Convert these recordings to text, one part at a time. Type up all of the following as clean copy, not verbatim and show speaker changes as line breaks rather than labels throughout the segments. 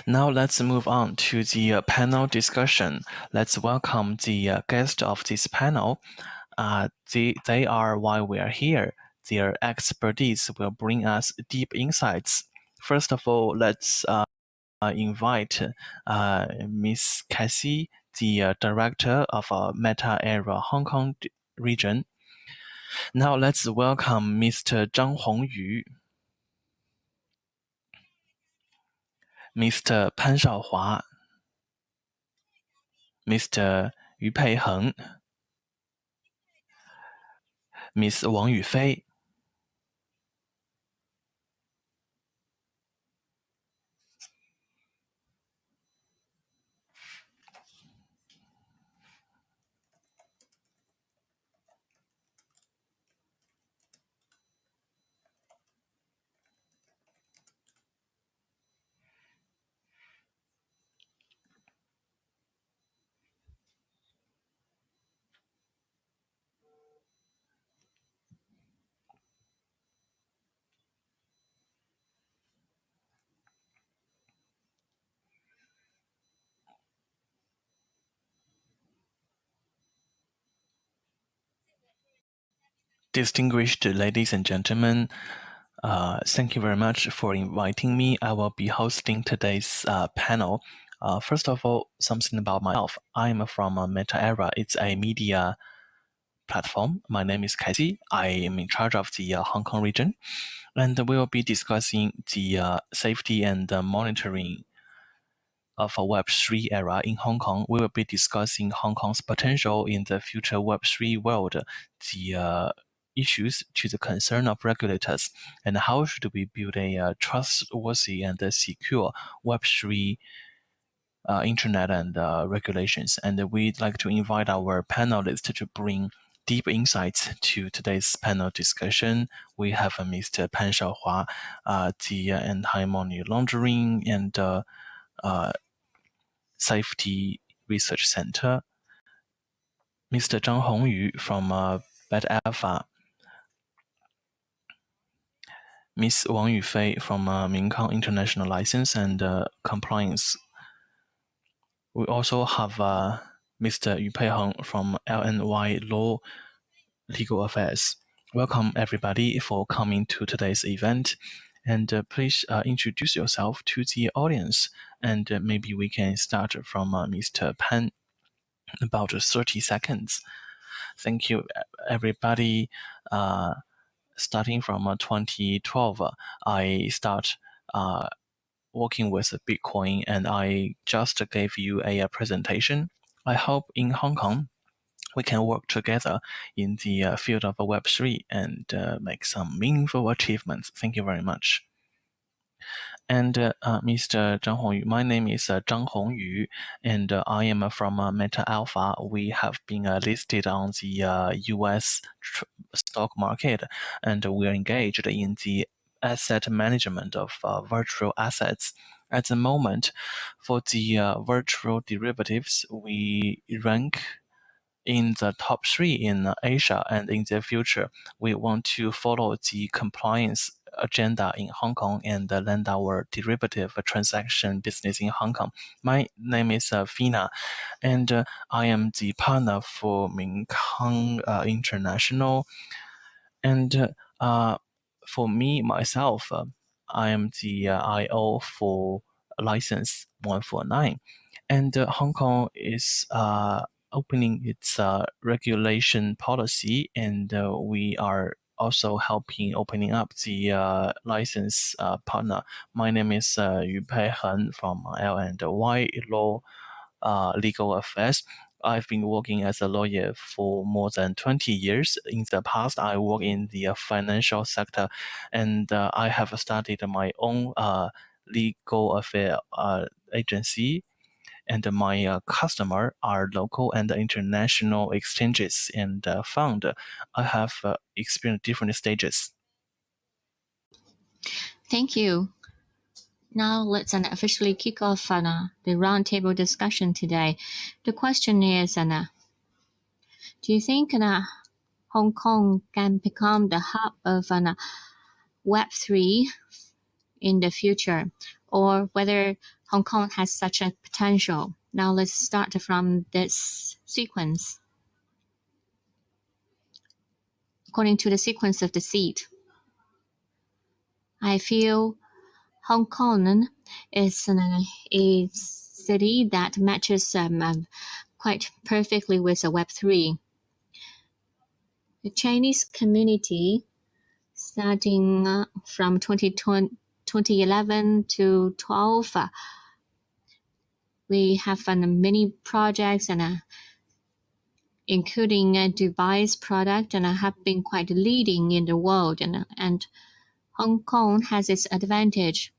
Now let's move on to the panel discussion. Let's welcome the guest of this panel. They are why we are here. Their expertise will bring us deep insights. First of all, let's invite Ms. Cassie, the director of Meta Area Hong Kong region. Now let's welcome Mr. Zhang Hongyu, Mr. Pan Shaohua, Mr. Yu Peiheng, Ms. Wang Yufei. Distinguished ladies and gentlemen, thank you very much for inviting me. I will be hosting today's panel. First of all, something about myself. I'm from Meta Era. It's a media platform. My name is Cassie. I am in charge of the Hong Kong region, and we will be discussing the safety and monitoring of a Web3 era in Hong Kong. We will be discussing Hong Kong's potential in the future Web3 world, the issues to the concern of regulators, and how should we build a trustworthy and secure Web3 internet and regulations. And we'd like to invite our panelists to bring deep insights to today's panel discussion. We have Mr. Pan Shaohua, the anti-money laundering and Safety Research Center, Mr. Zhang Hongyu from Metalpha, Ms. Wang Yufei from Minkang International License and Compliance. We also have Mr. Yu Peiheng from LNY Law Legal Affairs. Welcome everybody for coming to today's event. And please introduce yourself to the audience. And maybe we can start from Mr. Pan, about 30 seconds. Thank you, everybody. Starting from 2012, I start working with Bitcoin, and I just gave you a presentation. I hope in Hong Kong we can work together in the field of Web3 and make some meaningful achievements. Thank you very much. And Mr. Zhang Hongyu, my name is Zhang Hongyu, and I am from Metalpha. We have been listed on the US stock market, and we are engaged in the asset management of virtual assets. At the moment, for the virtual derivatives, we rank in the top 3 in Asia, and in the future, we want to follow the compliance agenda in Hong Kong and land our derivative transaction business in Hong Kong. My name is Fina, and I am the partner for Minkang International. And for me, myself, I am the IO for license 149. And Hong Kong is opening its regulation policy, and we are also helping opening up the license partner. My name is Yu Peiheng from L&Y Law Legal Affairs. I've been working as a lawyer for more than 20 years. In the past, I worked in the financial sector, and I have started my own legal affair agency. And my customer are local and international exchanges and fund. I have experienced different stages.
Thank you. Now let's officially kick off the roundtable discussion today. The question is, do you think Hong Kong can become the hub of Web3 in the future, or whether Hong Kong has such a potential. Now let's start from this sequence. According to the sequence of the seed, I feel Hong Kong is a city that matches quite perfectly with the Web3. The Chinese community, starting from 2011 to 12, we have many projects and including Dubai's product and have been quite leading in the world, and Hong Kong has its advantage.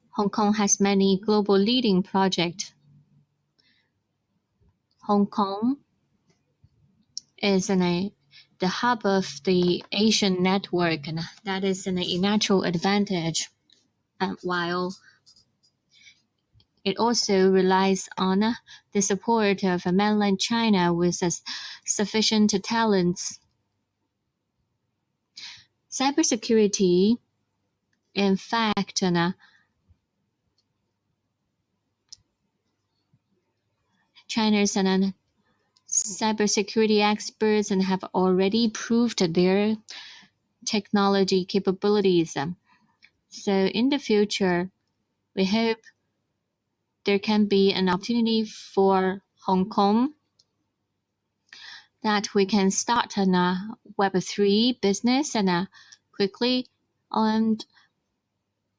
Hong Kong has many global leading projects. Hong Kong is the hub of the Asian network, and that is a natural advantage. While it also relies on the support of mainland China with sufficient talents. Cybersecurity, in fact, China's cybersecurity experts and have already proved their technology capabilities. So in the future, we hope there can be an opportunity for Hong Kong that we can start a Web3 business and quickly. And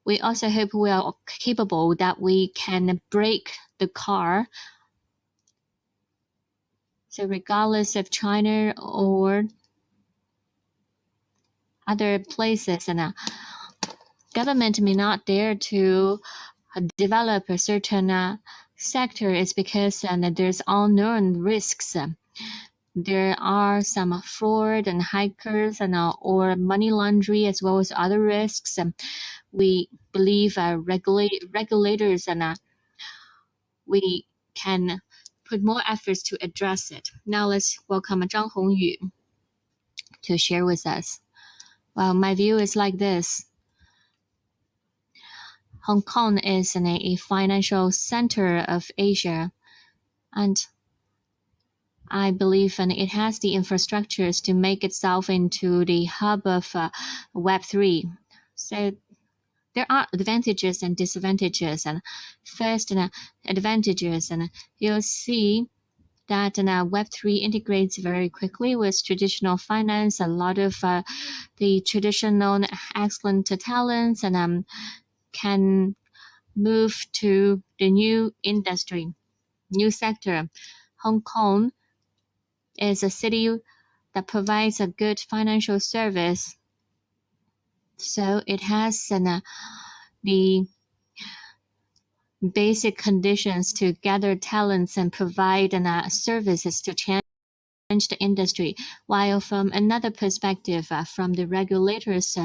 we also hope we are capable that we can break the car. So regardless of China or other places, and government may not dare to develop a certain sector is because there's unknown risks. There are some fraud and hackers and or money laundering as well as other risks. We believe regulators and we can put more efforts to address it. Now let's welcome Zhang Hongyu to share with us. Well, my view is like this. Hong Kong is a financial center of Asia, and I believe it has the infrastructures to make itself into the hub of Web3. So there are advantages and disadvantages. And first, advantages, and you'll see that Web3 integrates very quickly with traditional finance. A lot of the traditional excellent talents and can move to the new industry, new sector. Hong Kong is a city that provides a good financial service. So it has the basic conditions to gather talents and provide services to change the industry. While from another perspective, from the regulators'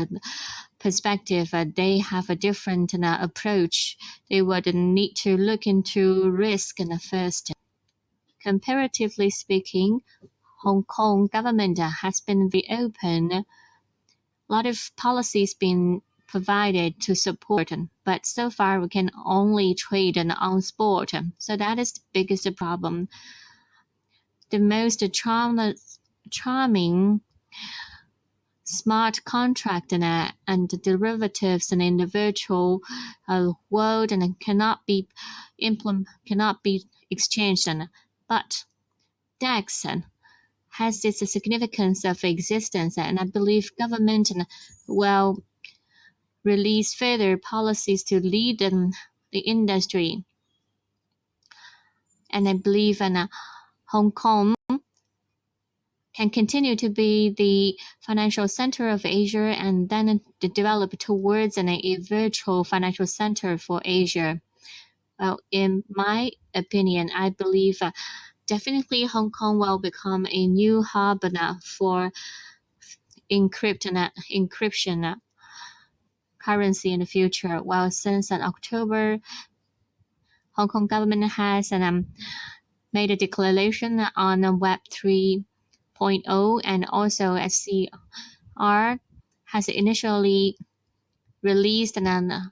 perspective, they have a different approach. They would need to look into risk first. Comparatively speaking, Hong Kong government has been very open. A lot of policies been provided to support, but so far we can only trade on sport. So that is the biggest problem. The most charming smart contract and derivatives in the virtual world and cannot be exchanged. But DEX has its significance of existence, and I believe government will release further policies to lead the industry. And I believe Hong Kong can continue to be the financial center of Asia and then develop towards a virtual financial center for Asia. Well, in my opinion, I believe definitely Hong Kong will become a new hub for encryption currency in the future. Well, since October, Hong Kong government has made a declaration on Web 3.0, and also SCR has initially released the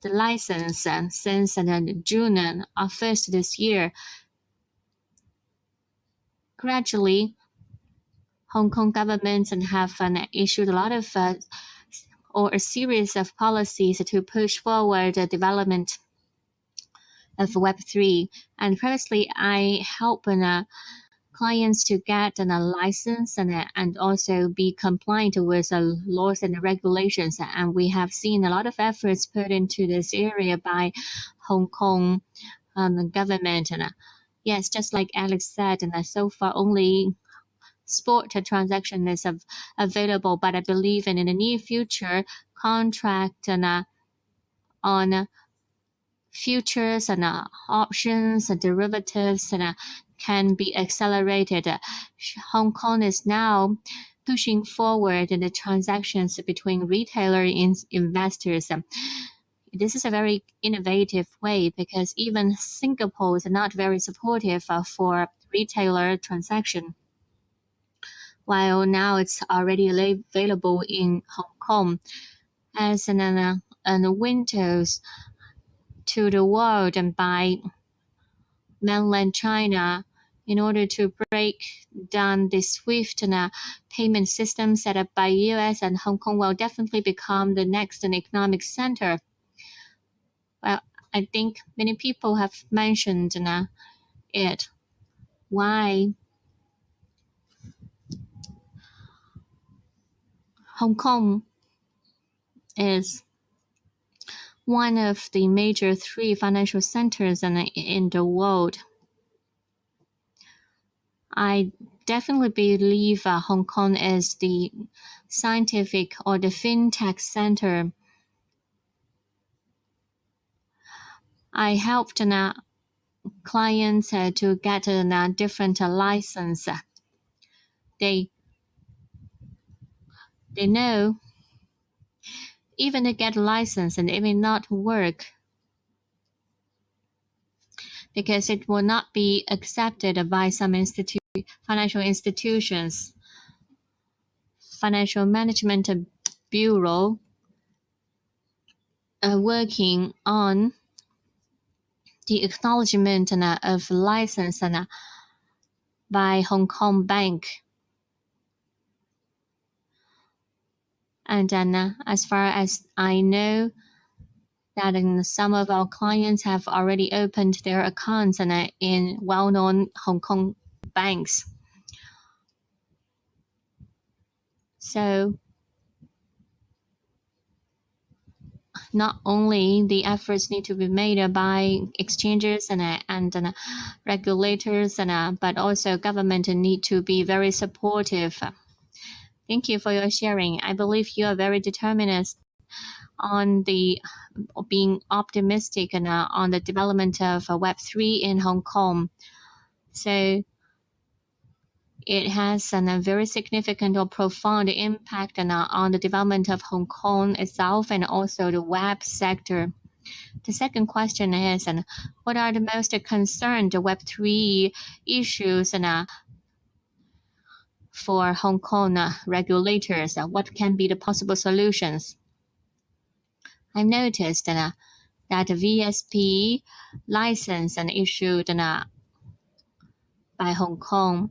license since June of 1st this year. Gradually, Hong Kong government have issued a lot of or a series of policies to push forward the development of Web3. And previously, I helped clients to get a license and also be compliant with laws and regulations. And we have seen a lot of efforts put into this area by Hong Kong government. And yes, just like Alex said, and so far only spot transaction is available, but I believe in the near future, contract on futures and options and derivatives can be accelerated. Hong Kong is now pushing forward in the transactions between retailer and investors. This is a very innovative way because even Singapore is not very supportive for retailer transaction, while now it's already available in Hong Kong as an windows to the world and by mainland China in order to break down the SWIFT payment system set up by US, and Hong Kong will definitely become the next economic center. Well, I think many people have mentioned it. Why Hong Kong is one of the major three financial centers in the world. I definitely believe Hong Kong is the scientific or the fintech center. I helped clients to get a different license. They know even to get a license and it may not work because it will not be accepted by some financial institutions. Financial Management Bureau working on the acknowledgement of license by Hong Kong Bank. And then as far as I know, that some of our clients have already opened their accounts in well-known Hong Kong banks. So not only the efforts need to be made by exchanges and regulators, but also government need to be very supportive. Thank you for your sharing. I believe you are very determined on being optimistic on the development of Web3 in Hong Kong. So it has a very significant or profound impact on the development of Hong Kong itself and also the web sector. The second question is, what are the most concerned Web3 issues for Hong Kong regulators? What can be the possible solutions? I noticed that VSP license issued by Hong Kong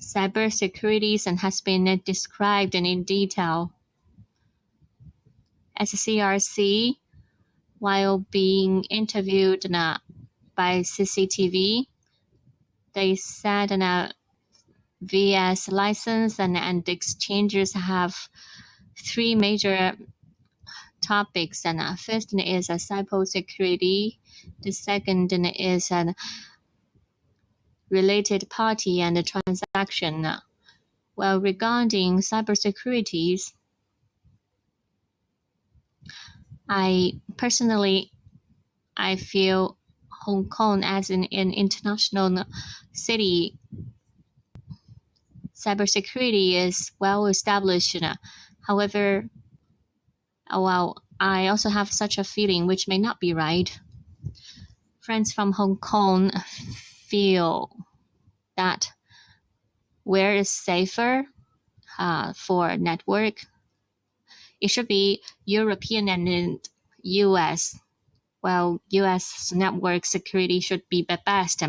cybersecurity has been described in detail. As a CRC, while being interviewed by CCTV, they said VS license and exchanges have three major topics. First is cybersecurity. The second is related party and transaction. Well, regarding cybersecurity, I feel Hong Kong as an international city, cybersecurity is well established. However, well, I also have such a feeling, which may not be right. Friends from Hong Kong feel that where is safer for network it should be European and then US. Well, US network security should be the best.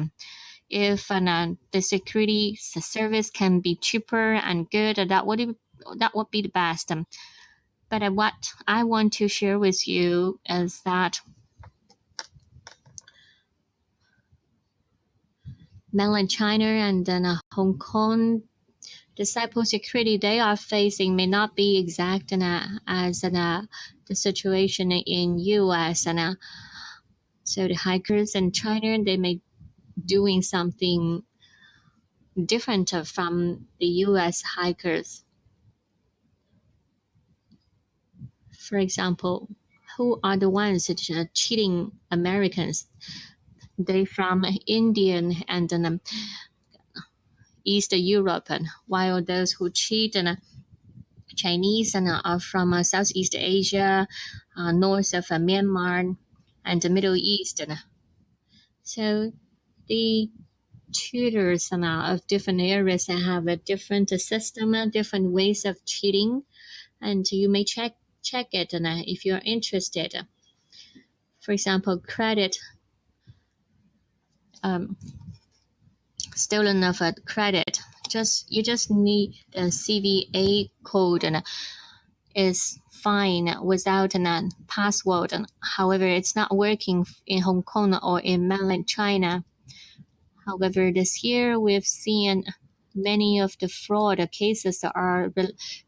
If the security service can be cheaper and good, that would be the best. But what I want to share with you is that mainland China and then Hong Kong, the cybersecurity they are facing may not be exact as the situation in US. So the hackers in China, they may doing something different from the US hackers. For example, who are the ones that are cheating Americans? They from Indian and East Europe, while those who cheat Chinese are from Southeast Asia, north of Myanmar, and the Middle East. So the tutors of different areas have a different system, different ways of cheating, and you may check it if you're interested. For example, credit, um, stolen of a credit. You just need a CVA code and is fine without a password. However, it's not working in Hong Kong or in mainland China. However, this year we've seen many of the fraud cases are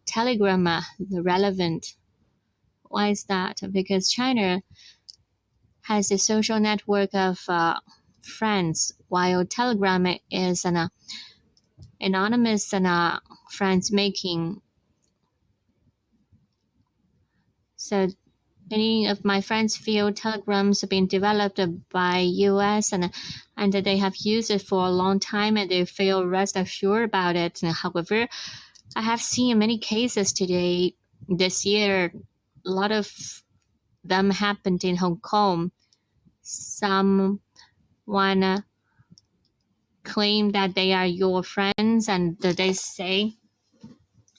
Telegram relevant. Why is that? Because China has a social network of friends, while Telegram is an anonymous friends making. So many of my friends feel Telegrams have been developed by US and they have used it for a long time and they feel rest assured about it. However, I have seen many cases today this year. A lot of them happened in Hong Kong. Someone claim that they are your friends and they say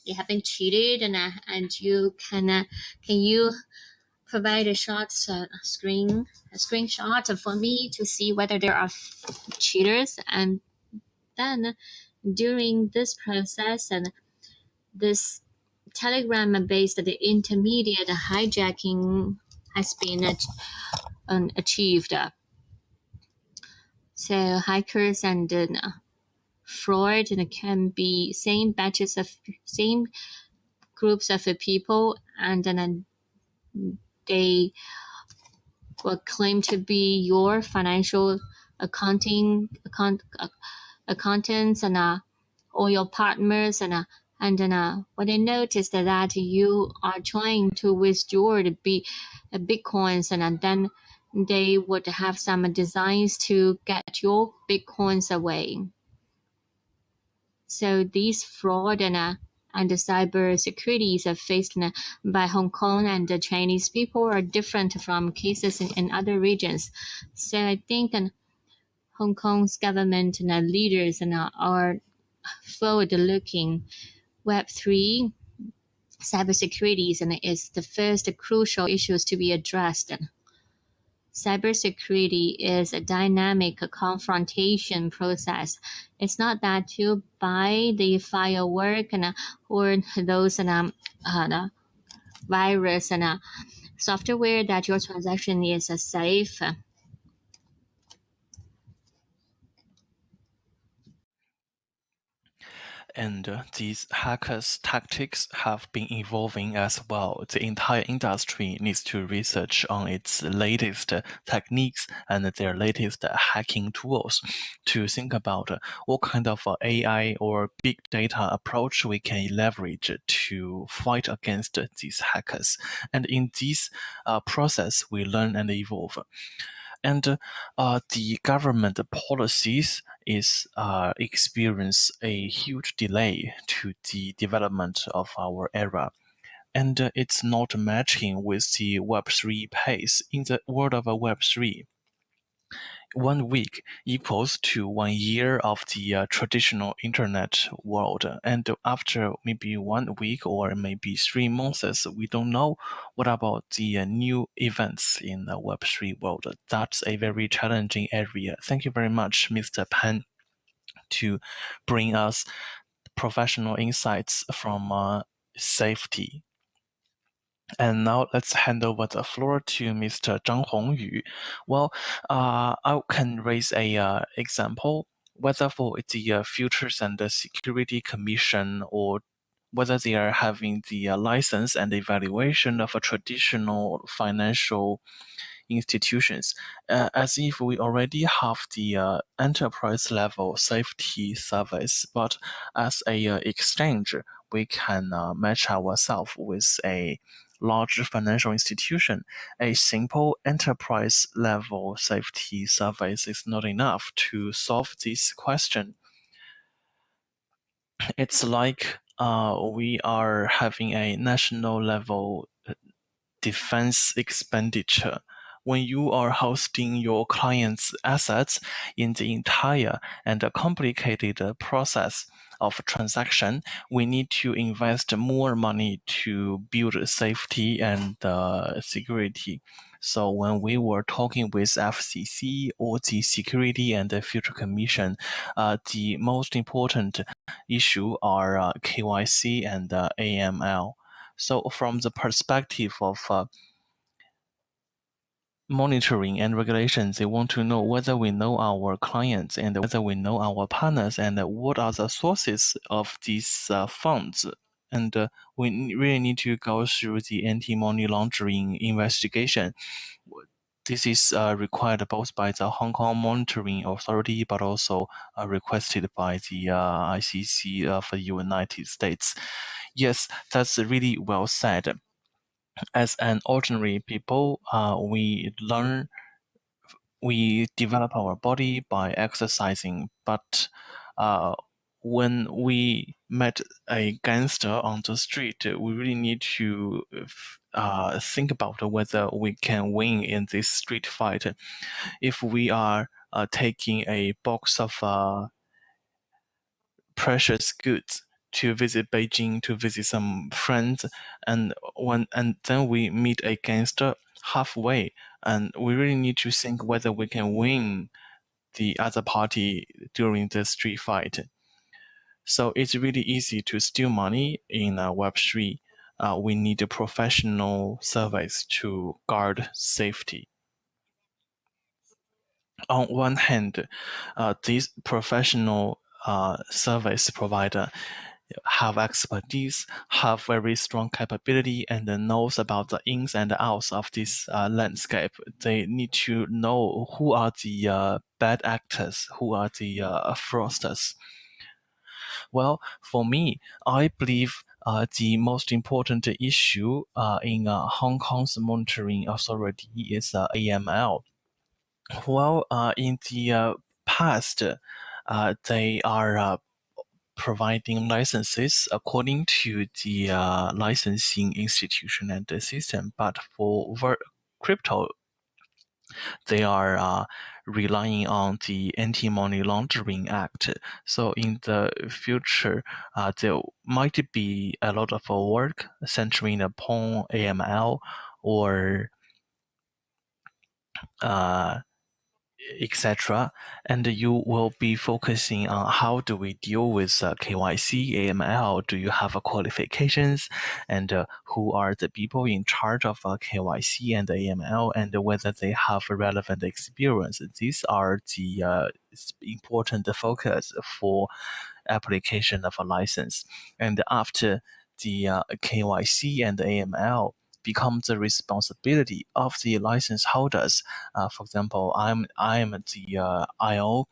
you have been cheated and you can you provide a screenshot for me to see whether there are cheaters. And then during this process and this telegram based the intermediate hijacking has been achieved. So hackers and fraud can be same groups of people, and then they will claim to be your financial accountants or your partners and then when they notice that you are trying to withdraw the bitcoins and then they would have some designs to get your bitcoins away. So these fraud and the cyber securities are faced by Hong Kong and the Chinese people are different from cases in other regions. So I think Hong Kong's government and leaders are forward-looking. Web3 cybersecurity is the first crucial issues to be addressed. Cybersecurity is a dynamic confrontation process. It's not that you buy the firework or those virus software that your transaction is safe.
And these hackers' tactics have been evolving as well. The entire industry needs to research on its latest techniques and their latest hacking tools to think about what kind of AI or big data approach we can leverage to fight against these hackers. And in this process, we learn and evolve. And the government policies is experience a huge delay to the development of our era. And it's not matching with the Web3 pace. In the world of Web3, 1 week equals to 1 year of the traditional internet world. And after maybe 1 week or maybe 3 months, we don't know what about the new events in the Web3 world. That's a very challenging area. Thank you very much, Mr. Pan, to bring us professional insights from safety. And now let's hand over the floor to Mr. Zhang Hongyu. Well, I can raise a example, whether for the Futures and the Security Commission or whether they are having the license and evaluation of a traditional financial institutions, as if we already have the enterprise level safety service, but as a exchange, we can match ourselves with a large financial institution. A simple enterprise level safety service is not enough to solve this question. It's like we are having a national level defense expenditure. When you are hosting your client's assets in the entire and complicated process of transaction, we need to invest more money to build safety and security. So when we were talking with FCC or the Security and the Future Commission, the most important issue are KYC and AML. So from the perspective of monitoring and regulations, they want to know whether we know our clients and whether we know our partners and what are the sources of these funds. And we really need to go through the anti-money laundering investigation. This is required both by the Hong Kong Monitoring Authority, but also requested by the ICC of the United States. Yes, that's really well said. As an ordinary people, we develop our body by exercising, but when we met a gangster on the street, we really need to think about whether we can win in this street fight. If we are taking a box of precious goods to visit Beijing to visit some friends, and then we meet a gangster halfway, and we really need to think whether we can win the other party during the street fight. So it's really easy to steal money in Web3. We need a professional service to guard safety. On one hand, this professional service provider have expertise, have very strong capability, and knows about the ins and outs of this landscape. They need to know who are the bad actors, who are the fraudsters. Well, for me, I believe the most important issue in Hong Kong's monitoring authority is AML. Well, in the past, they are providing licenses according to the licensing institution and the system. But for crypto, they are relying on the Anti-Money Laundering Act. So in the future, there might be a lot of work centering upon AML or etc. And you will be focusing on how do we deal with KYC, AML? Do you have qualifications? And who are the people in charge of KYC and AML? And whether they have relevant experience? These are the important focus for application of a license. And after the KYC and AML become the responsibility of the license holders. For example, I'm the IO,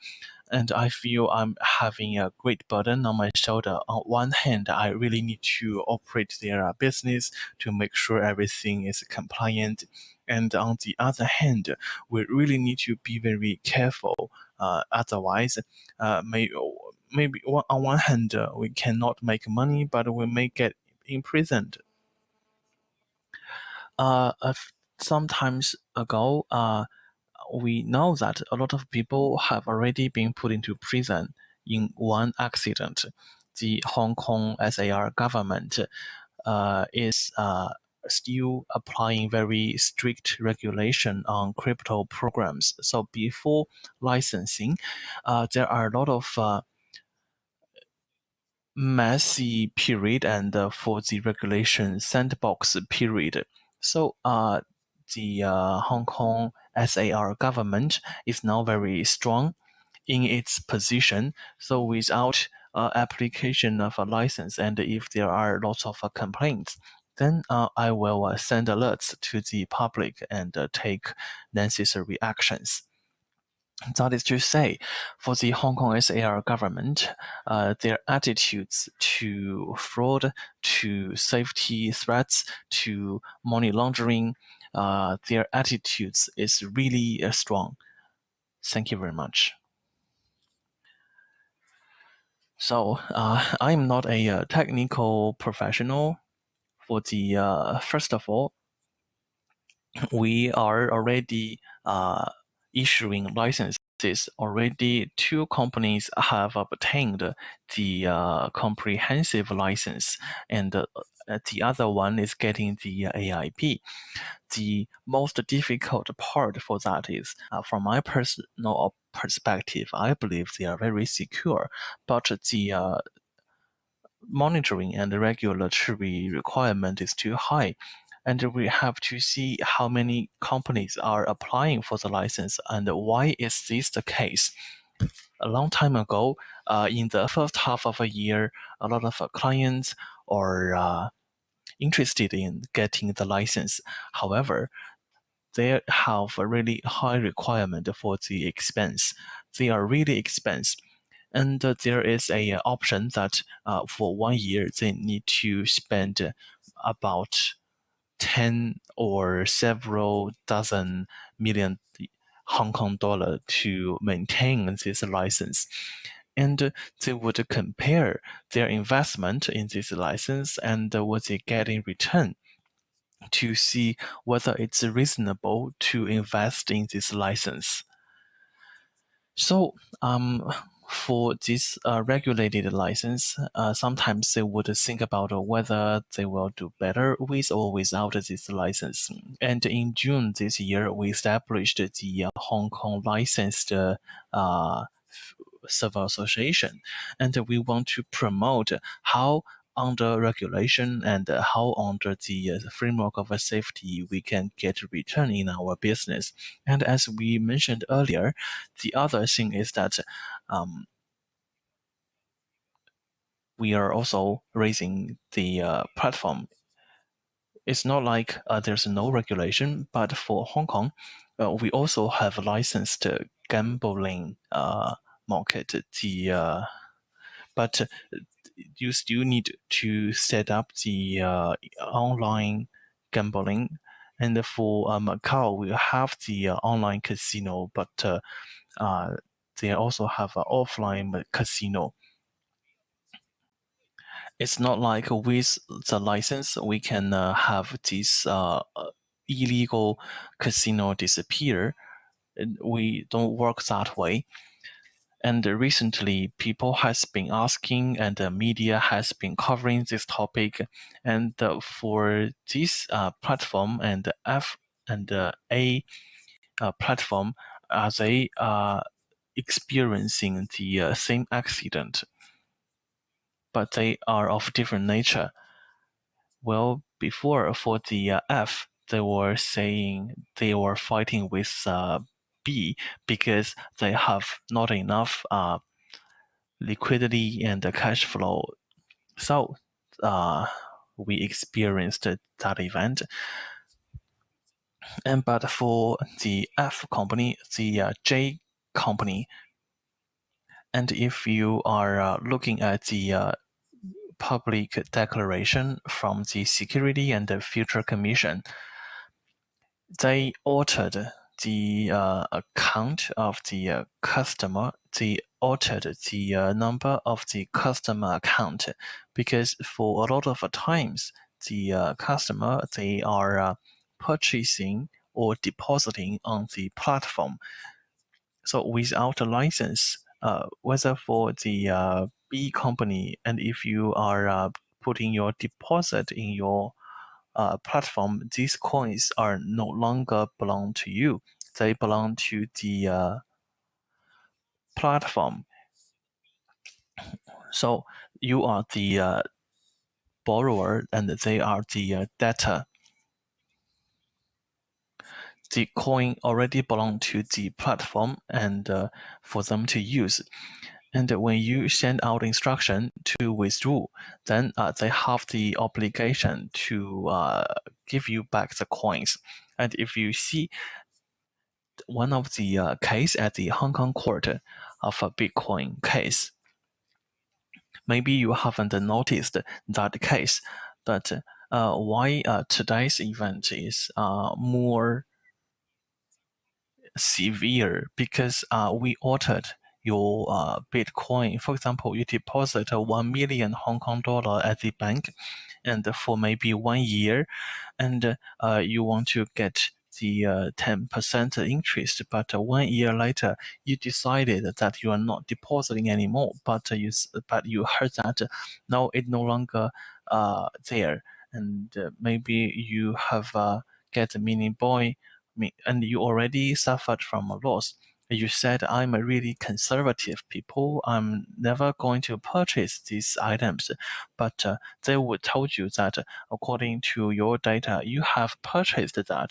and I feel I'm having a great burden on my shoulder. On one hand, I really need to operate their business to make sure everything is compliant. And on the other hand, we really need to be very careful. Otherwise, maybe on one hand, we cannot make money, but we may get imprisoned. Uh, uh, Sometimes ago, we know that a lot of people have already been put into prison in one accident. The Hong Kong SAR government is still applying very strict regulation on crypto programs. So before licensing, there are a lot of messy period and for the regulation sandbox period. So the Hong Kong SAR government is now very strong in its position. So without application of a license, and if there are lots of complaints, then I will send alerts to the public and take necessary actions. That is to say, for the Hong Kong SAR government, their attitudes to fraud, to safety threats, to money laundering, their attitudes is really strong. Thank you very much. So I'm not a technical professional. For the first of all, we are already issuing licenses. Already, two companies have obtained the comprehensive license, and the other one is getting the AIP. The most difficult part for that is, from my personal perspective, I believe they are very secure, but the monitoring and regulatory requirement is too high. And we have to see how many companies are applying for the license and why is this the case. A long time ago, in the first half of a year, a lot of clients are interested in getting the license. However, they have a really high requirement for the expense. They are really expensive. And there is a option that for 1 year they need to spend about 10 or several dozen million Hong Kong dollar to maintain this license. And they would compare their investment in this license and what they get in return to see whether it's reasonable to invest in this license. So, for this regulated license, sometimes they would think about whether they will do better with or without this license. And in June this year, we established the Hong Kong licensed civil association, and we want to promote how under regulation and how under the framework of safety we can get return in our business. And as we mentioned earlier, the other thing is that we are also raising the platform. It's not like there's no regulation, but for Hong Kong, we also have licensed gambling market. But you still need to set up the online gambling. And for Macau, we have the online casino, but they also have an offline casino. It's not like with the license we can have this illegal casino disappear. We don't work that way. And recently, people has been asking, and the media has been covering this topic. And for this platform and F and A platform, are they experiencing the same accident, but they are of different nature. Well, before for the F, they were saying they were fighting with B because they have not enough liquidity and cash flow. So we experienced that event. And but for the F company, the J company, and if you are looking at the public declaration from the Security and the Future Commission, they altered the account of the customer. They altered the number of the customer account because for a lot of times the customer they are purchasing or depositing on the platform. So without a license, whether for the B company, and if you are putting your deposit in your platform, these coins are no longer belong to you. They belong to the platform. So you are the borrower and they are the debtor. The coin already belong to the platform and for them to use. And when you send out instruction to withdraw, then they have the obligation to give you back the coins. And if you see one of the case at the Hong Kong court of a Bitcoin case, maybe you haven't noticed that case, but why today's event is more severe, because we altered your Bitcoin. For example, you deposit 1 million Hong Kong dollar at the bank, and for maybe 1 year, and you want to get the 10% interest, but 1 year later you decided that you are not depositing anymore, but you heard that no, it no longer there, and maybe you have get a mini boy, and you already suffered from a loss. You said, I'm a really conservative people. I'm never going to purchase these items. But they would told you that according to your data, you have purchased that,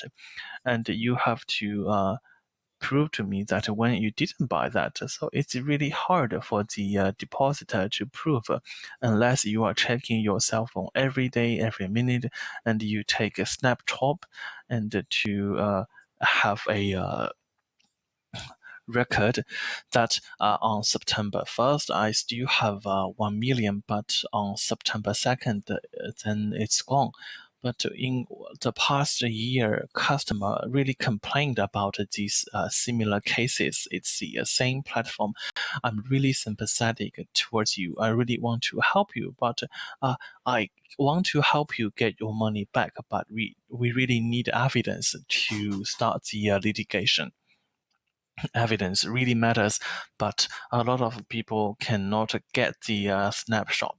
and you have to prove to me that when you didn't buy that. So it's really hard for the depositor to prove unless you are checking your cell phone every day, every minute, and you take a snapshot and to have a record that on September 1st, I still have 1 million, but on September 2nd, then it's gone. But in the past year, customer really complained about these similar cases. It's the same platform. I'm really sympathetic towards you. I really want to help you, but I want to help you get your money back. But we really need evidence to start the litigation. Evidence really matters, but a lot of people cannot get the snapshot.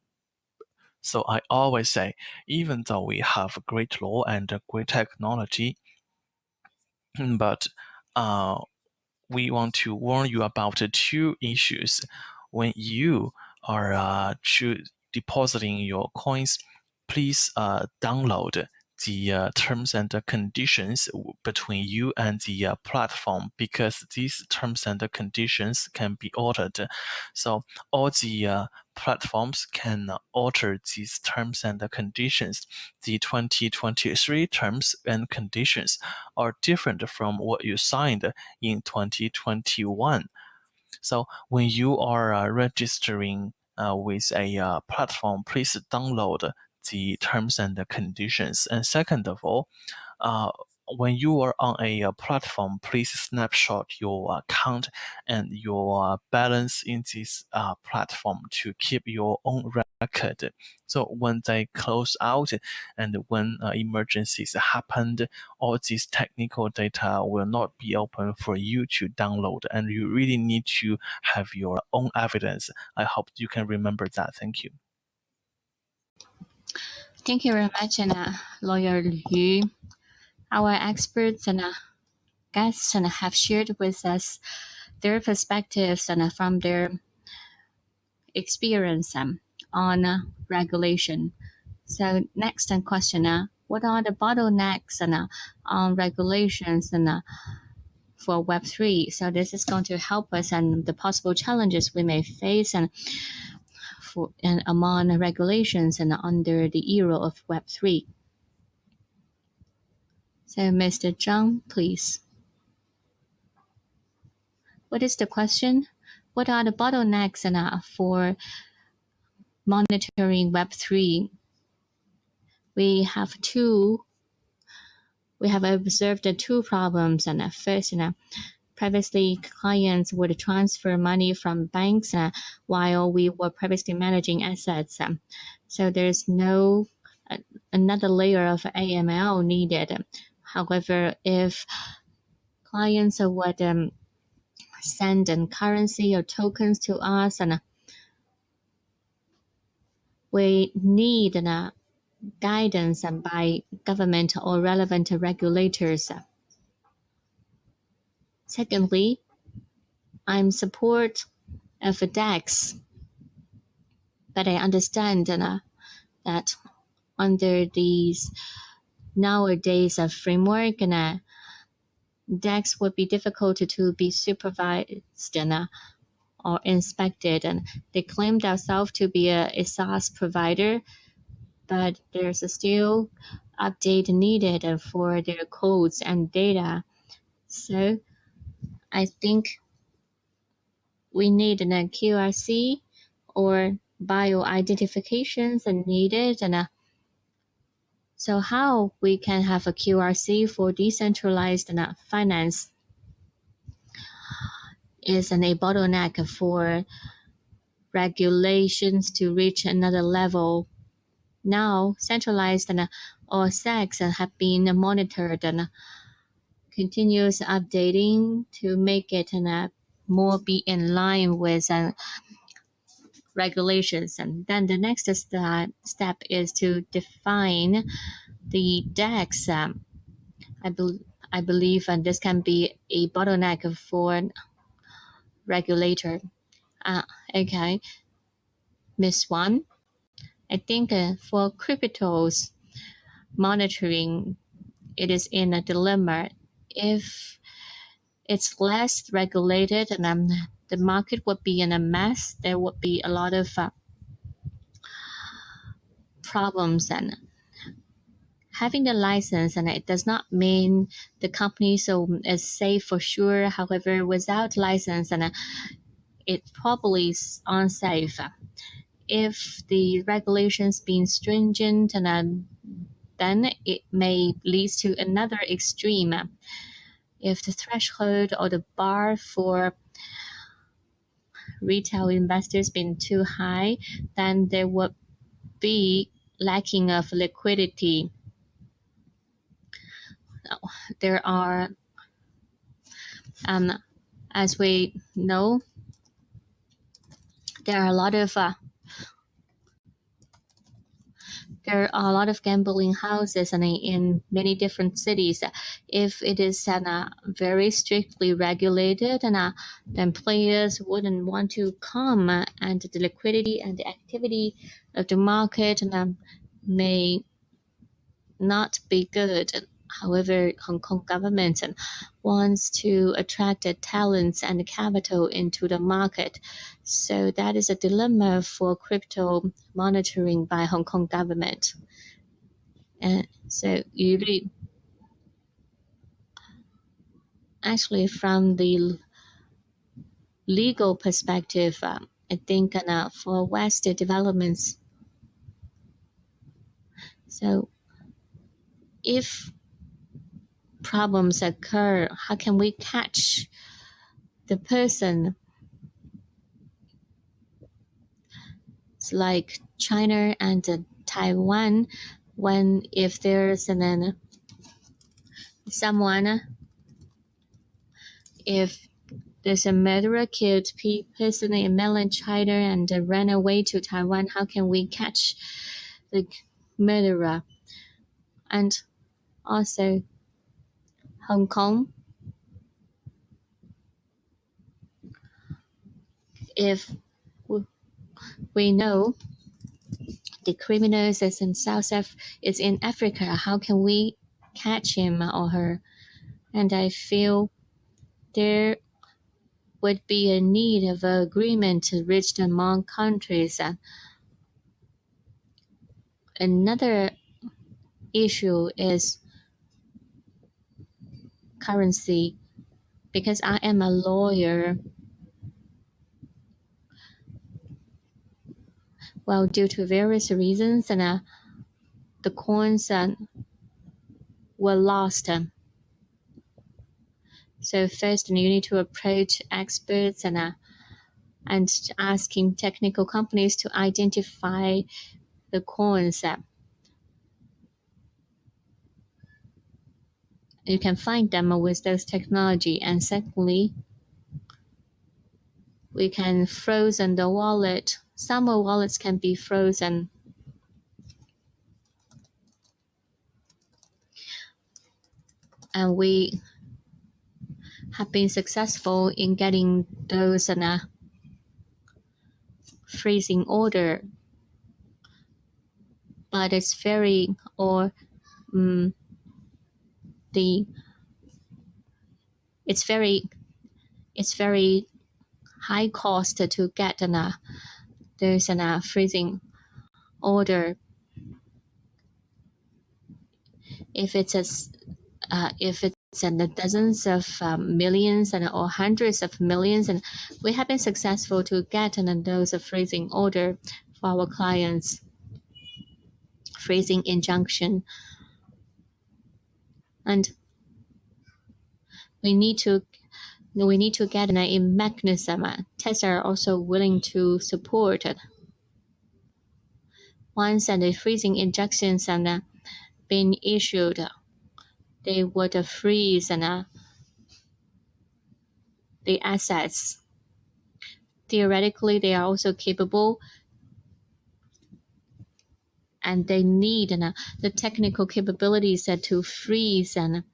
So I always say, even though we have great law and great technology, but we want to warn you about two issues. When you are depositing your coins, please download the terms and conditions between you and the platform, because these terms and conditions can be altered. So all the platforms can alter these terms and conditions. The 2023 terms and conditions are different from what you signed in 2021. So when you are registering with a platform, please download the terms and conditions. And second of all, uh, when you are on a platform, please snapshot your account and your balance in this platform to keep your own record. So when they close out and when emergencies happened, all this technical data will not be open for you to download, and you really need to have your own evidence. I hope you can remember that. Thank you.
Thank you very much, and Lawyer Yu. Our experts and guests and have shared with us their perspectives and from their experience on regulation. So next question, what are the bottlenecks and on regulations and for Web3? So this is going to help us and the possible challenges we may face and among regulations and under the era of Web3. So Mr. Zhang, please. What is the question? What are the bottlenecks and for monitoring Web3? We have observed two problems. And first, previously clients would transfer money from banks while we were previously managing assets. So there's no another layer of AML needed. However, if clients would send currency or tokens to us, and we need guidance by government or relevant regulators. Secondly, I'm support of DEX, but I understand that under these nowadays framework, DEX would be difficult to be supervised or inspected, and they claim themselves to be a SaaS provider, but there's still update needed for their codes and data. So I think we need a QRC or bio-identifications are needed, and so how we can have a QRC for decentralized finance is a bottleneck for regulations to reach another level. Now, centralized or SECs have been monitored and continuous updating to make it more be in line with regulations. And then the next step is to define the DEX. I believe this can be a bottleneck for regulator. Okay, Miss Wan, I think for cryptos monitoring, it is in a dilemma. If it's less regulated and the market would be in a mess, there would be a lot of problems, and having the license and it does not mean the company is safe for sure. However, without license and it probably is unsafe. If the regulations being stringent, and then it may lead to another extreme. If the threshold or the bar for retail investors being too high, then there would be lacking of liquidity. There are, as we know, there are a lot of gambling houses and in many different cities. If it is very strictly regulated, and then players wouldn't want to come, and the liquidity and the activity of the market may not be good. However, Hong Kong government wants to attract the talents and capital into the market. So that is a dilemma for crypto monitoring by Hong Kong government. And so actually from the legal perspective, I think for West developments, so if problems occur, how can we catch the person? It's like China and Taiwan, when if there's someone, if there's a murderer killed person in mainland China and ran away to Taiwan, how can we catch the murderer? And also Hong Kong, if we know the criminals is in Africa, how can we catch him or her? And I feel there would be a need of agreement reached among countries. Another issue is currency. Because I am a lawyer, well, due to various reasons, and the coins were lost. So first, you need to approach experts and asking technical companies to identify the coins. You can find them with those technology. And secondly, we can frozen the wallet. Some wallets can be frozen. And we have been successful in getting those in a freezing order. But it's very, or the it's very high cost to get there's a freezing order. If it's in the dozens of millions or hundreds of millions, and we have been successful to get those freezing order for our clients, freezing injunction, and we need to get a mechanism. Tests are also willing to support it. Once the freezing injunctions and been issued, they would freeze the assets. Theoretically, they are also capable, and they need the technical capabilities to freeze the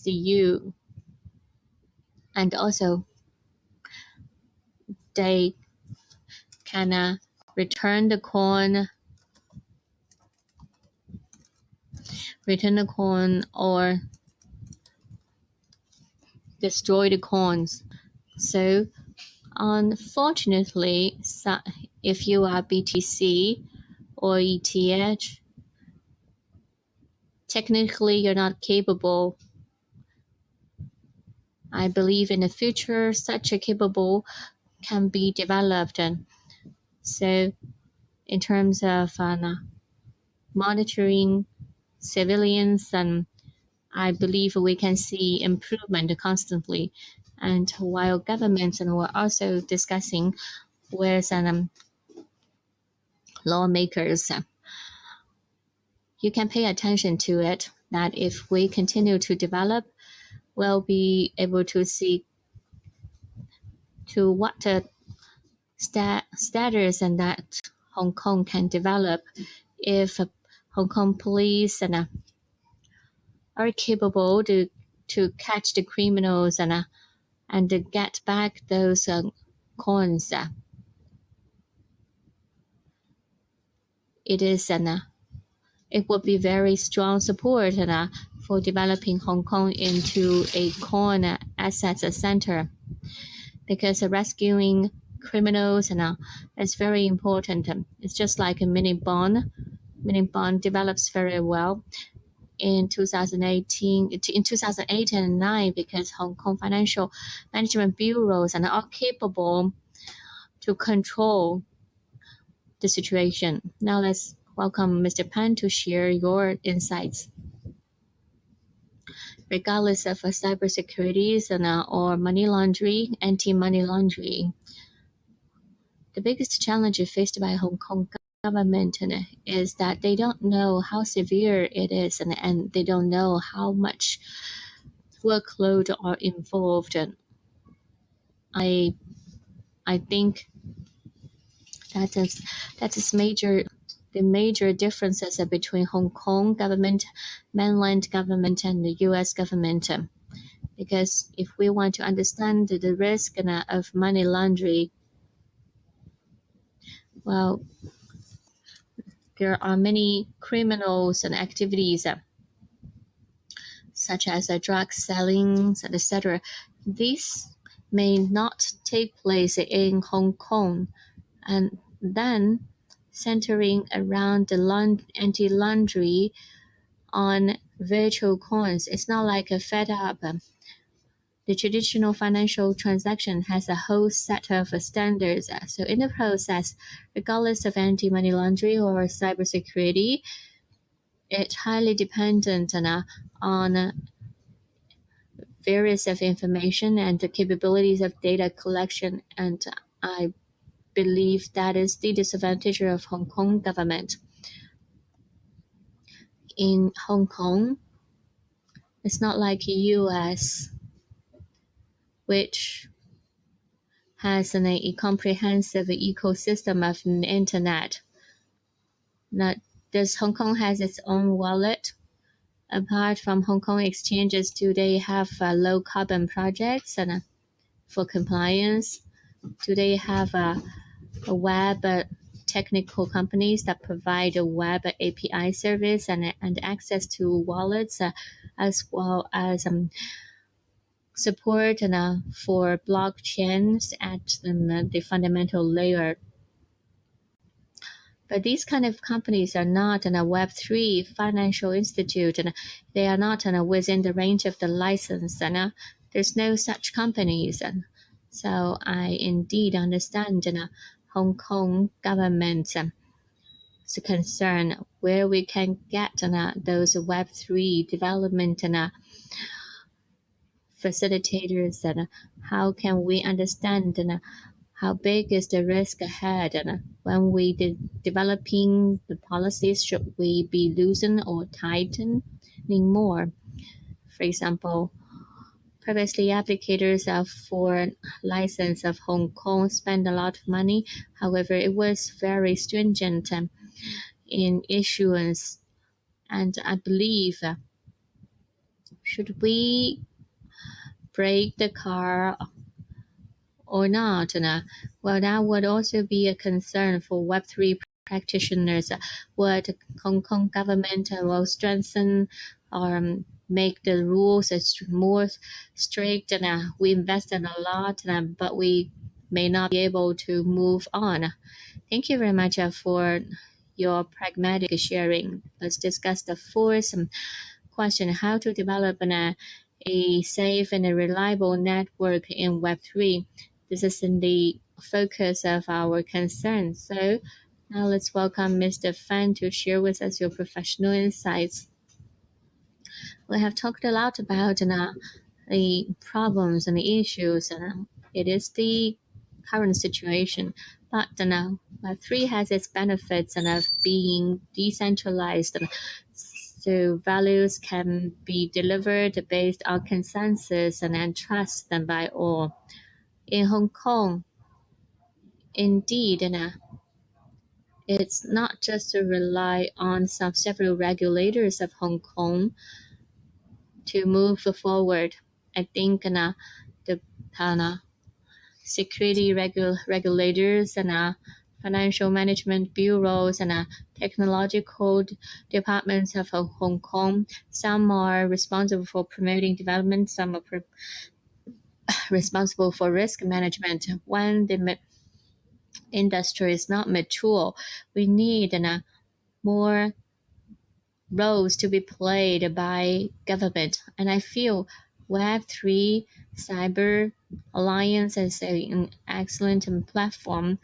U, and also they can return the coin or destroy the coins. So unfortunately, if you are BTC or ETH, technically you're not capable. I believe in the future such a capable can be developed. And so in terms of monitoring civilians, and I believe we can see improvement constantly. And while governments were also discussing with lawmakers, you can pay attention to it, that if we continue to develop, we'll be able to see to what status and that Hong Kong can develop if Hong Kong police are capable to catch the criminals and to get back those coins. It would be very strong support for developing Hong Kong into a coin assets center, because rescuing criminals is very important. It's just like a mini bond. Mini bond develops very well in 2018, in 2008 and 2009, because Hong Kong financial management bureaus are capable to control the situation. Now let's welcome Mr. Pan to share your insights. Regardless of cybersecurity or money laundering, anti-money laundering, the biggest challenge faced by Hong Kong government is that they don't know how severe it is, and they don't know how much workload are involved. I think that is the major differences between Hong Kong government, mainland government, and the U.S. government. Because if we want to understand the risk of money laundering, well, there are many criminals and activities such as drug selling, etc. These may not take place in Hong Kong, and then centering around the anti-laundering on virtual coins. It's not like a fed up. The traditional financial transaction has a whole set of standards. So in the process, regardless of anti-money laundering or cybersecurity, it's highly dependent on various of information and the capabilities of data collection. And I believe that is the disadvantage of Hong Kong government. In Hong Kong, It's not like US, which has a comprehensive ecosystem of the internet. Now, does Hong Kong has its own wallet? Apart from Hong Kong exchanges, do they have low carbon projects and for compliance? Do they have a web technical companies that provide a web API service and access to wallets as well as support for blockchains at the fundamental layer. But these kind of companies are not in a Web3 financial institute, and they are not within the range of the license, and there's no such companies. And so I indeed understand Hong Kong government concern where we can get those Web3 development facilitators, and how can we understand how big is the risk ahead, and when we developing the policies, should we be loosen or tightening more? For example, previously applicators for license of Hong Kong spend a lot of money. However, it was very stringent in issuance, and I believe should we break the car or not? Well, that would also be a concern for Web3 practitioners. Would Hong Kong government will strengthen or make the rules more strict? And we invested a lot, but we may not be able to move on. Thank you very much for your pragmatic sharing. Let's discuss the fourth question: how to develop a safe and a reliable network in Web3. This is in the focus of our concern. So now let's welcome Mr. Fan to share with us your professional insights. We have talked a lot about the problems and the issues, and it is the current situation. But Web3 has its benefits and of being decentralized. So values can be delivered based on consensus and trust them by all. In Hong Kong, indeed, it's not just to rely on some several regulators of Hong Kong to move forward. I think the security regulators and financial management bureaus and technological departments of Hong Kong. Some are responsible for promoting development, some are responsible for risk management. When the industry is not mature, we need more roles to be played by government. And I feel Web3 Cyber Alliance is an excellent platform.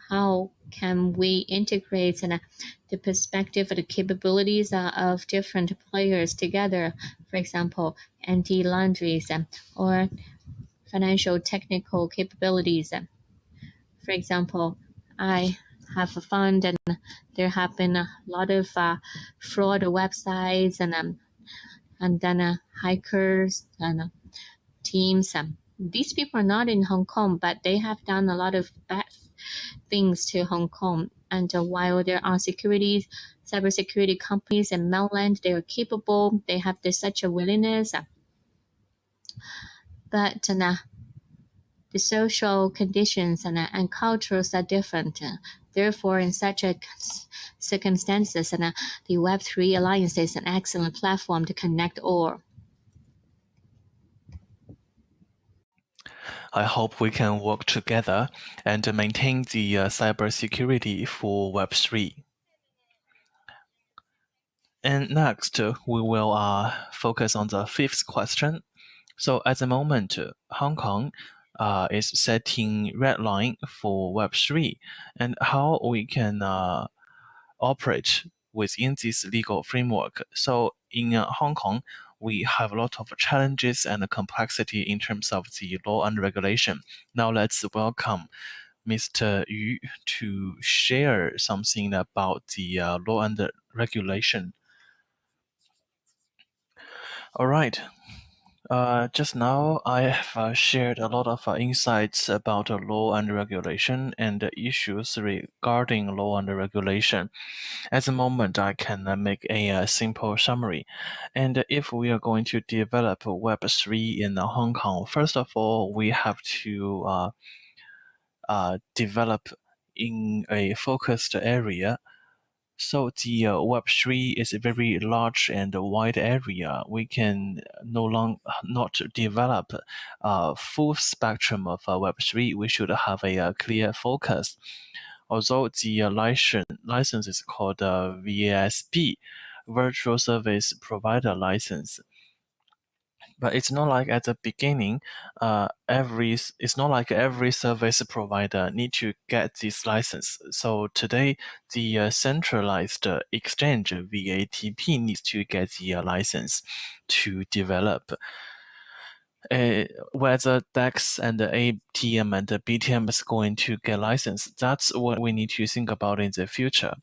How can we integrate the perspective and the capabilities of different players together? For example, anti-laundries or financial technical capabilities. For example, I have a fund and there have been a lot of fraud websites and then hackers and teams. These people are not in Hong Kong, but they have done a lot of bad things to Hong Kong. And while there are cybersecurity companies in mainland, they are capable. They have such a willingness, but the social conditions and cultures are different. Therefore, in such a circumstances, the Web3 Alliance is an excellent platform to connect all.
I hope we can work together and maintain the cybersecurity for Web3. And next, we will focus on the fifth question. So at the moment, Hong Kong is setting red line for Web3 and how we can operate within this legal framework. So in Hong Kong, we have a lot of challenges and complexity in terms of the law and regulation. Now let's welcome Mr. Yu to share something about the law and regulation. All right. Just now, I have shared a lot of insights about law and regulation and issues regarding law and regulation. At the moment, I can make a simple summary. And if we are going to develop Web3 in Hong Kong, first of all, we have to develop in a focused area. So the Web3 is a very large and wide area. We can no longer not develop a full spectrum of Web3. We should have a clear focus. Although the license is called VASP, Virtual Service Provider License, but it's not like at the beginning, it's not like every service provider need to get this license. So today, the centralized exchange VATP needs to get the license to develop. Whether DEX and the ATM and the BTM is going to get license, that's what we need to think about in the future.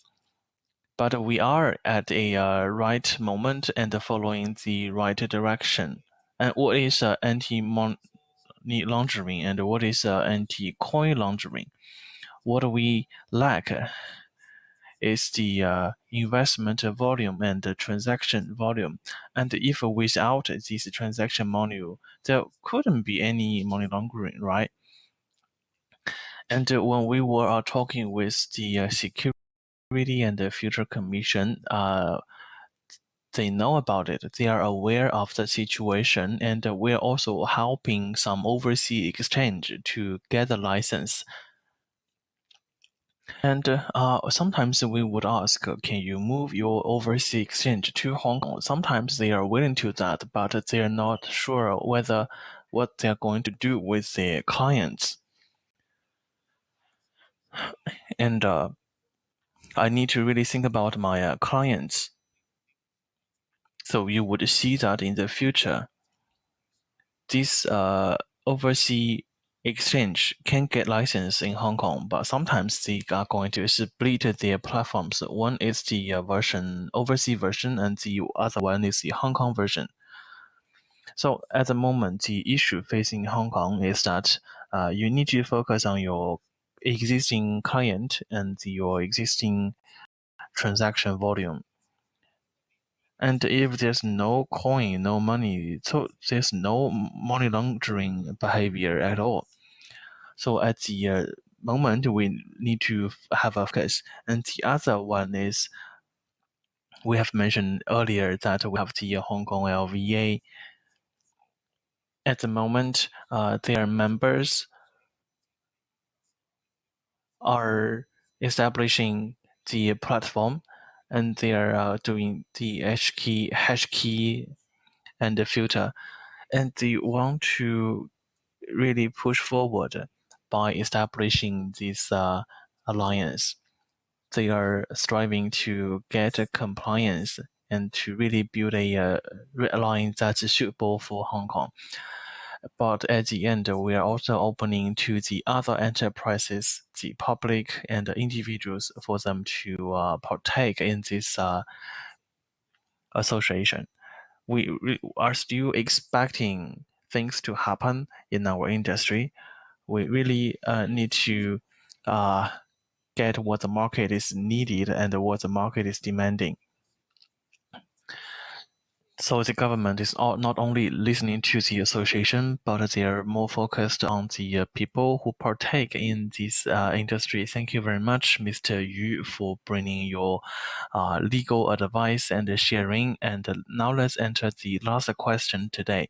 But we are at a right moment and following the right direction. And what is anti-money laundering and what is anti-coin laundering? What we lack is the investment volume and the transaction volume. And if without this transaction volume, there couldn't be any money laundering, right? And when we were talking with the Security and the Future Commission, they know about it. They are aware of the situation, and we're also helping some overseas exchange to get a license. And sometimes we would ask, can you move your overseas exchange to Hong Kong? Sometimes they are willing to that, but they are not sure whether what they are going to do with their clients. And I need to really think about my clients. So you would see that in the future, this overseas exchange can get license in Hong Kong, but sometimes they are going to split their platforms. One is the overseas version, and the other one is the Hong Kong version. So at the moment, the issue facing Hong Kong is that you need to focus on your existing client and your existing transaction volume. And if there's no coin, no money, so there's no money laundering behavior at all. So at the moment, we need to have a focus. And the other one is we have mentioned earlier that we have the Hong Kong LVA. At the moment, their members are establishing the platform, and they are doing the hash key, and the filter, and they want to really push forward by establishing this alliance. They are striving to get a compliance and to really build a alliance that's suitable for Hong Kong. But at the end, we are also opening to the other enterprises, the public and the individuals, for them to partake in this association. We are still expecting things to happen in our industry. We really need to get what the market is needed and what the market is demanding. So the government is not only listening to the association, but they are more focused on the people who partake in this industry. Thank you very much, Mr. Yu, for bringing your legal advice and sharing. And now let's enter the last question today.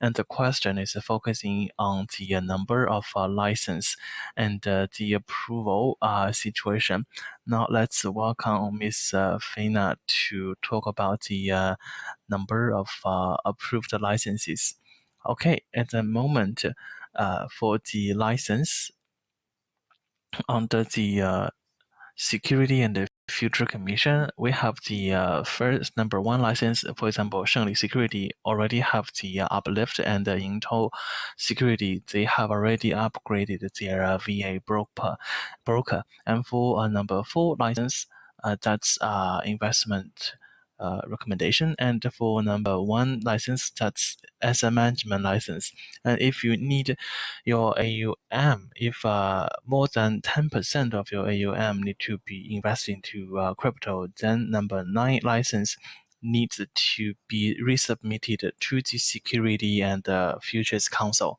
And the question is focusing on the number of license and the approval situation. Now let's welcome Ms. Feina to talk about the number of approved licenses. Okay, at the moment, for the license under the Security and the Future Commission, we have the first number one license. For example, Shengli Security already have the uplift, and Intel Security, they have already upgraded their VA broker. And for number four license, that's investment recommendation. And for number 1 license, that's asset management license. And if you need your AUM, if more than 10% of your AUM need to be invested into crypto, then number 9 license needs to be resubmitted to the Security and Futures Council.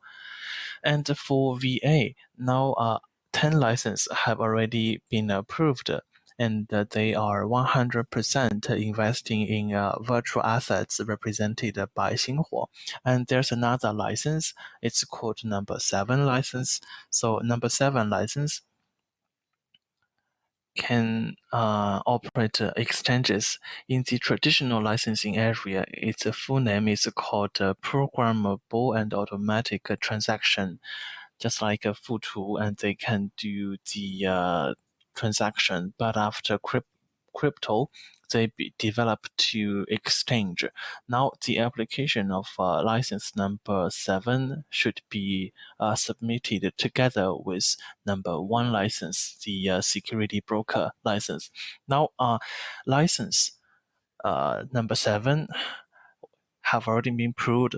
And for VA, now 10 licenses have already been approved, and they are 100% investing in virtual assets represented by Xinhuo. And there's another license, it's called number 7 license. So number 7 license can operate exchanges. In the traditional licensing area, its full name is called Programmable and Automatic Transaction, just like a Futu, and they can do the transaction. But after crypto, they be developed to exchange. Now, the application of license number 7 should be submitted together with number 1 license, the security broker license. Now, license number 7 have already been approved.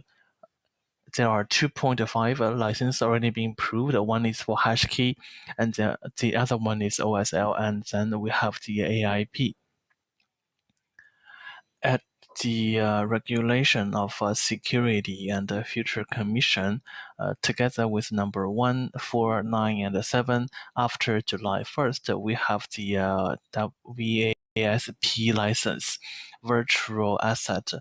There are 2.5 licenses already being approved. One is for hash key, and the other one is OSL, and then we have the AIP. At the regulation of Security and Future Commission, together with number 1, 4, 9, and 7, after July 1st, we have the VASP license, Virtual Asset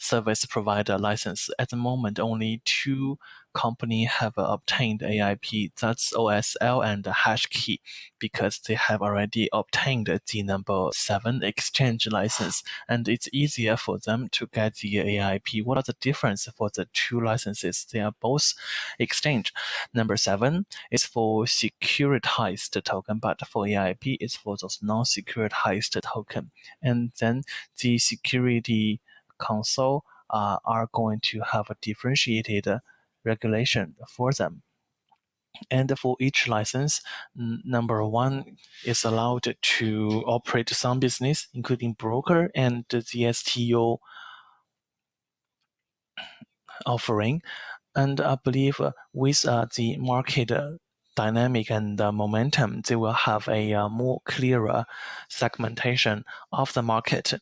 Service Provider license. At the moment, only 2 companies have obtained AIP, that's OSL and HashKey, because they have already obtained the number 7 exchange license, and it's easier for them to get the AIP. What are the difference for the 2 licenses? They are both exchange. Number 7 is for securitized token, but for AIP, it's for those non-securitized token. And then the security council are going to have a differentiated regulation for them. And for each license, number 1 is allowed to operate some business, including broker and the STO offering. And I believe with the market dynamic and momentum, they will have a more clearer segmentation of the market.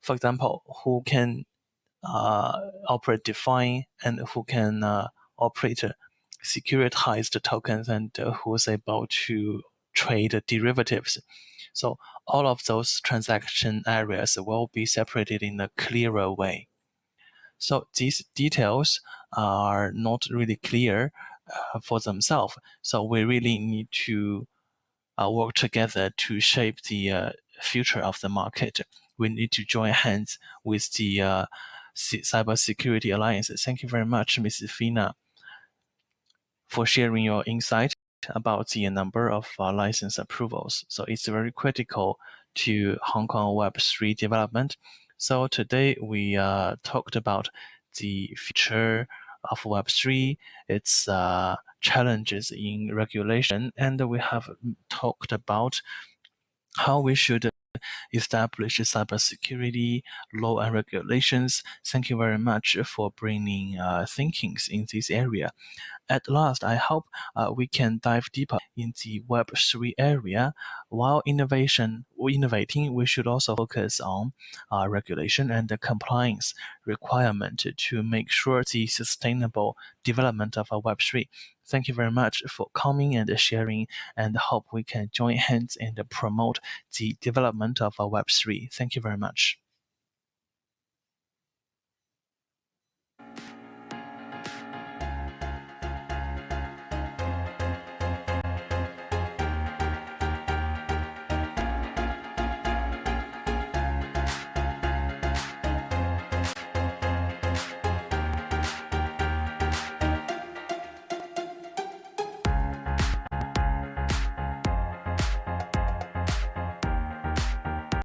For example, who can operate DeFi and who can operate securitized tokens, and who is able to trade derivatives. So all of those transaction areas will be separated in a clearer way. So these details are not really clear for themselves. So we really need to work together to shape the future of the market. We need to join hands with the Cybersecurity Alliance. Thank you very much, Ms. Fina, for sharing your insight about the number of license approvals. So it's very critical to Hong Kong Web3 development. So today we talked about the future of Web3, its challenges in regulation, and we have talked about how we should establish cybersecurity law and regulations. Thank you very much for bringing thinkings in this area. At last, I hope we can dive deeper in the Web3 area. While innovating, we should also focus on regulation and the compliance requirement to make sure the sustainable development of Web3. Thank you very much for coming and sharing, and hope we can join hands and promote the development of Web3. Thank you very much.